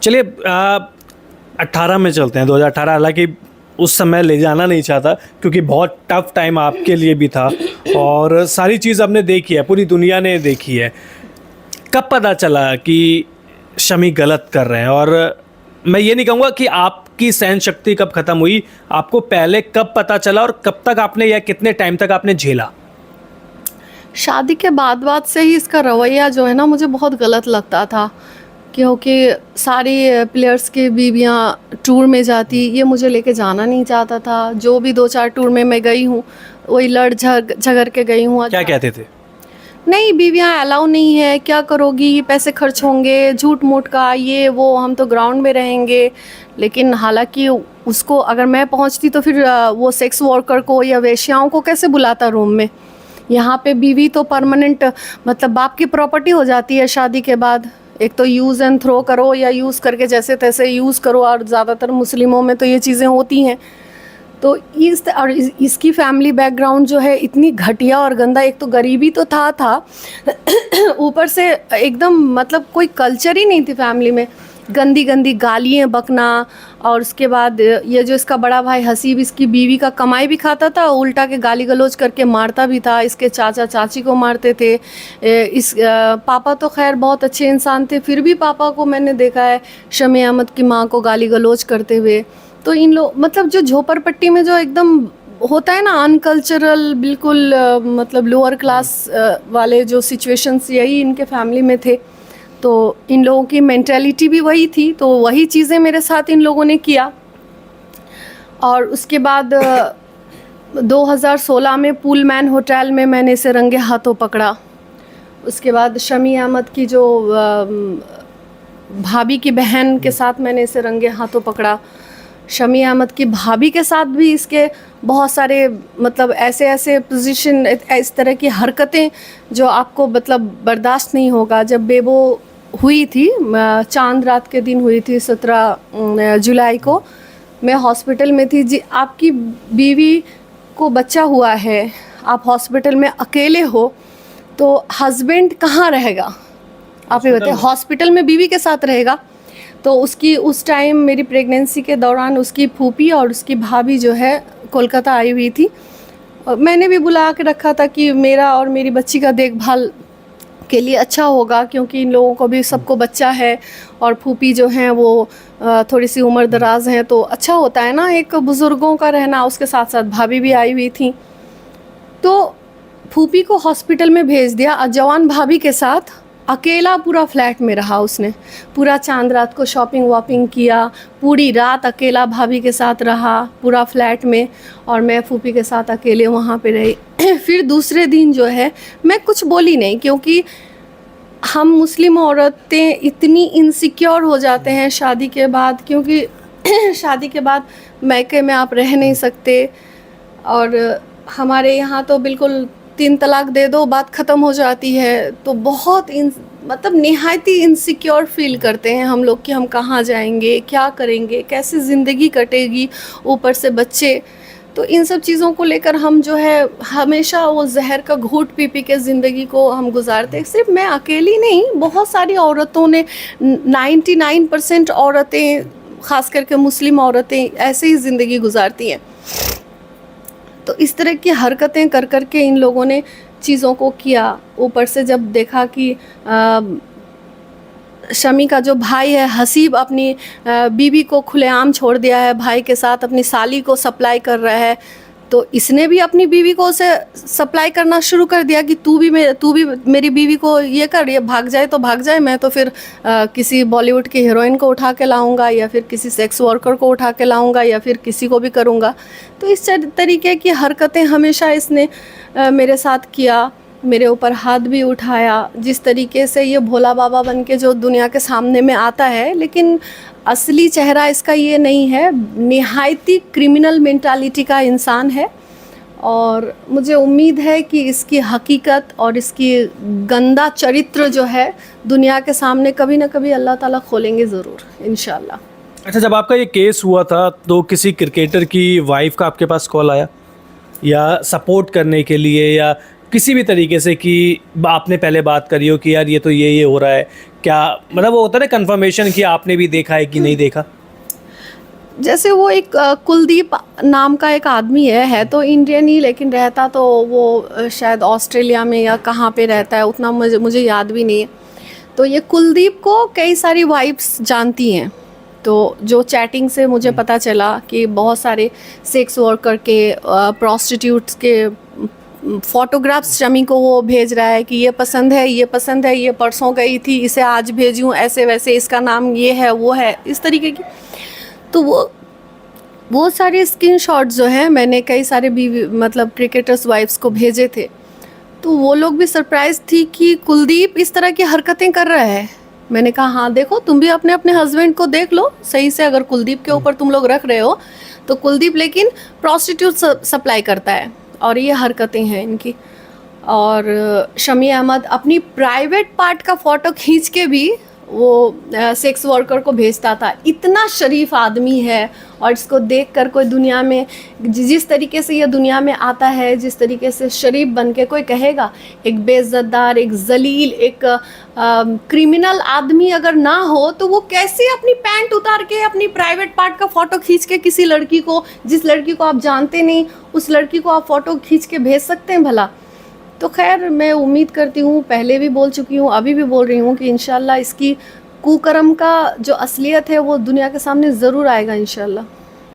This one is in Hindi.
चलिए 18 में चलते हैं, 2018। हालांकि उस समय ले जाना नहीं चाहता क्योंकि बहुत टफ टाइम आपके लिए भी था और सारी चीज़ आपने देखी है, पूरी दुनिया ने देखी है। कब पता चला कि शमी गलत कर रहे हैं? और मैं ये नहीं कहूँगा कि आपकी सहन शक्ति कब ख़त्म हुई, आपको पहले कब पता चला और कब तक आपने या कितने टाइम तक आपने झेला? शादी के बाद से ही इसका रवैया जो है ना मुझे बहुत गलत लगता था, क्योंकि सारी प्लेयर्स की बीवियां टूर में जाती, ये मुझे लेके जाना नहीं चाहता था। जो भी 2-4 टूर में मैं गई हूँ वही लड़ झगड़ के गई हूँ। क्या कहते थे? नहीं, बीवियां अलाउ नहीं है, क्या करोगी, पैसे खर्च होंगे, झूठ मूठ का ये वो, हम तो ग्राउंड में रहेंगे। लेकिन हालांकि उसको अगर मैं पहुंचती तो फिर वो सेक्स वर्कर को या वेश्याओं को कैसे बुलाता रूम में। यहाँ पे बीवी तो परमानेंट मतलब बाप की प्रॉपर्टी हो जाती है शादी के बाद। एक तो यूज़ एंड थ्रो करो या यूज़ करके जैसे तैसे यूज़ करो, और ज़्यादातर मुस्लिमों में तो ये चीज़ें होती हैं। तो इसकी फैमिली बैकग्राउंड जो है इतनी घटिया और गंदा, एक तो गरीबी तो था ऊपर से एकदम मतलब कोई कल्चर ही नहीं थी फैमिली में। गंदी गंदी गालियाँ बकना, और उसके बाद ये जो इसका बड़ा भाई हसीब इसकी बीवी का कमाई भी खाता था, उल्टा के गाली गलौज करके मारता भी था। इसके चाचा चाची को मारते थे। पापा तो खैर बहुत अच्छे इंसान थे, फिर भी पापा को मैंने देखा है शमी अहमद की माँ को गाली गलौज करते हुए। तो इन लोग मतलब जो झोपड़पट्टी में जो एकदम होता है ना अनकल्चरल, बिल्कुल मतलब लोअर क्लास वाले जो सिचुएशंस, यही इनके फैमिली में थे। तो इन लोगों की मेंटालिटी भी वही थी, तो वही चीज़ें मेरे साथ इन लोगों ने किया। और उसके बाद 2016 में पुलमैन होटल में मैंने इसे रंगे हाथों पकड़ा। उसके बाद शमी अहमद की जो भाभी की बहन के साथ मैंने इसे रंगे हाथों पकड़ा। शमी अहमद की भाभी के साथ भी इसके बहुत सारे मतलब ऐसे पोजीशन, इस तरह की हरकतें जो आपको मतलब बर्दाश्त नहीं होगा। जब बेबो हुई थी, चांद रात के दिन हुई थी, 17 जुलाई को, मैं हॉस्पिटल में थी। जी, आपकी बीवी को बच्चा हुआ है, आप हॉस्पिटल में अकेले हो, तो हस्बैंड कहाँ रहेगा? आप ये बताइए, हॉस्पिटल में बीवी के साथ रहेगा। तो उसकी उस टाइम मेरी प्रेगनेंसी के दौरान उसकी फूफी और उसकी भाभी जो है कोलकाता आई हुई थी, और मैंने भी बुला के रखा था कि मेरा और मेरी बच्ची का देखभाल के लिए अच्छा होगा, क्योंकि इन लोगों को भी सबको बच्चा है, और फूफी जो हैं वो थोड़ी सी उम्र दराज हैं, तो अच्छा होता है ना एक बुज़ुर्गों का रहना। उसके साथ साथ भाभी भी आई हुई थी। तो फूफी को हॉस्पिटल में भेज दिया, और जवान भाभी के साथ अकेला पूरा फ्लैट में रहा उसने। पूरा चांद रात को शॉपिंग वॉपिंग किया, पूरी रात अकेला भाभी के साथ रहा पूरा फ्लैट में, और मैं फूफी के साथ अकेले वहाँ पे रही। फिर दूसरे दिन जो है मैं कुछ बोली नहीं, क्योंकि हम मुस्लिम औरतें इतनी इनसिक्योर हो जाते हैं शादी के बाद, क्योंकि शादी के बाद मैके में आप रह नहीं सकते, और हमारे यहाँ तो बिल्कुल 3 तलाक दे दो बात ख़त्म हो जाती है। तो बहुत मतलब निहायती इनसिक्योर फील करते हैं हम लोग कि हम कहाँ जाएंगे, क्या करेंगे, कैसे ज़िंदगी कटेगी, ऊपर से बच्चे। तो इन सब चीज़ों को लेकर हम जो है हमेशा वो जहर का घूंट पी पी के ज़िंदगी को हम गुजारते हैं। सिर्फ मैं अकेली नहीं, बहुत सारी औरतों ने, 99% औरतें, ख़ास करके मुस्लिम औरतें ऐसे ही ज़िंदगी गुजारती हैं। तो इस तरह की हरकतें कर कर के इन लोगों ने चीज़ों को किया। ऊपर से जब देखा कि शमी का जो भाई है हसीब अपनी बीवी को खुलेआम छोड़ दिया है, भाई के साथ अपनी साली को सप्लाई कर रहा है, तो इसने भी अपनी बीवी को उसे सप्लाई करना शुरू कर दिया कि तू भी मेरी बीवी को ये कर, ये भाग जाए तो भाग जाए, मैं तो फिर किसी बॉलीवुड की हीरोइन को उठा के लाऊंगा, या फिर किसी सेक्स वर्कर को उठा के लाऊंगा, या फिर किसी को भी करूंगा। तो इस तरीके की हरकतें हमेशा इसने मेरे साथ किया, मेरे ऊपर हाथ भी उठाया। जिस तरीके से ये भोला बाबा बन के जो दुनिया के सामने में आता है, लेकिन असली चेहरा इसका ये नहीं है, निहायती क्रिमिनल मेंटालिटी का इंसान है। और मुझे उम्मीद है कि इसकी हकीकत और इसकी गंदा चरित्र जो है दुनिया के सामने कभी ना कभी अल्लाह ताला खोलेंगे ज़रूर, इंशाल्लाह। अच्छा, जब आपका ये केस हुआ था तो किसी क्रिकेटर की वाइफ का आपके पास कॉल आया, या सपोर्ट करने के लिए, या किसी भी तरीके से कि आपने पहले बात करी हो कि यार ये तो ये हो रहा है, क्या मतलब वो होता है ना कंफर्मेशन कि आपने भी देखा है कि नहीं देखा? जैसे वो एक कुलदीप नाम का एक आदमी है तो इंडियन ही, लेकिन रहता तो वो शायद ऑस्ट्रेलिया में या कहाँ पे रहता है, उतना मुझे याद भी नहीं है। तो ये कुलदीप को कई सारी वाइफ्स जानती हैं, तो जो चैटिंग से मुझे पता चला कि बहुत सारे सेक्स वर्कर के प्रॉस्टिट्यूट्स के फोटोग्राफ्स शमी को वो भेज रहा है कि ये पसंद है, ये पसंद है, ये परसों गई थी, इसे आज भेजूँ, ऐसे वैसे, इसका नाम ये है वो है, इस तरीके की। तो वो सारे स्क्रीनशॉट्स जो हैं मैंने कई सारे बीवी मतलब क्रिकेटर्स वाइफ्स को भेजे थे, तो वो लोग भी सरप्राइज थी कि कुलदीप इस तरह की हरकतें कर रहा है। मैंने कहा हाँ देखो, तुम भी अपने अपने हस्बैंड को देख लो सही से, अगर कुलदीप के ऊपर तुम लोग रख रहे हो तो कुलदीप लेकिन प्रॉस्टिट्यूट सप्लाई करता है और ये हरकतें हैं इनकी। और शमी अहमद अपनी प्राइवेट पार्ट का फ़ोटो खींच के भी वो सेक्स वर्कर को भेजता था। इतना शरीफ आदमी है, और इसको देखकर कोई दुनिया में जिस तरीके से ये दुनिया में आता है, जिस तरीके से शरीफ बन के कोई कहेगा, एक बेइज्जतदार, एक जलील, एक क्रिमिनल आदमी अगर ना हो तो वो कैसे अपनी पैंट उतार के अपनी प्राइवेट पार्ट का फ़ोटो खींच के किसी लड़की को, जिस लड़की को आप जानते नहीं, उस लड़की को आप फ़ोटो खींच के भेज सकते हैं भला? तो खैर मैं उम्मीद करती हूँ, पहले भी बोल चुकी हूँ, अभी भी बोल रही हूँ कि इंशाल्लाह इसकी कुकर्म का जो असलियत है वो दुनिया के सामने ज़रूर आएगा इंशाल्लाह।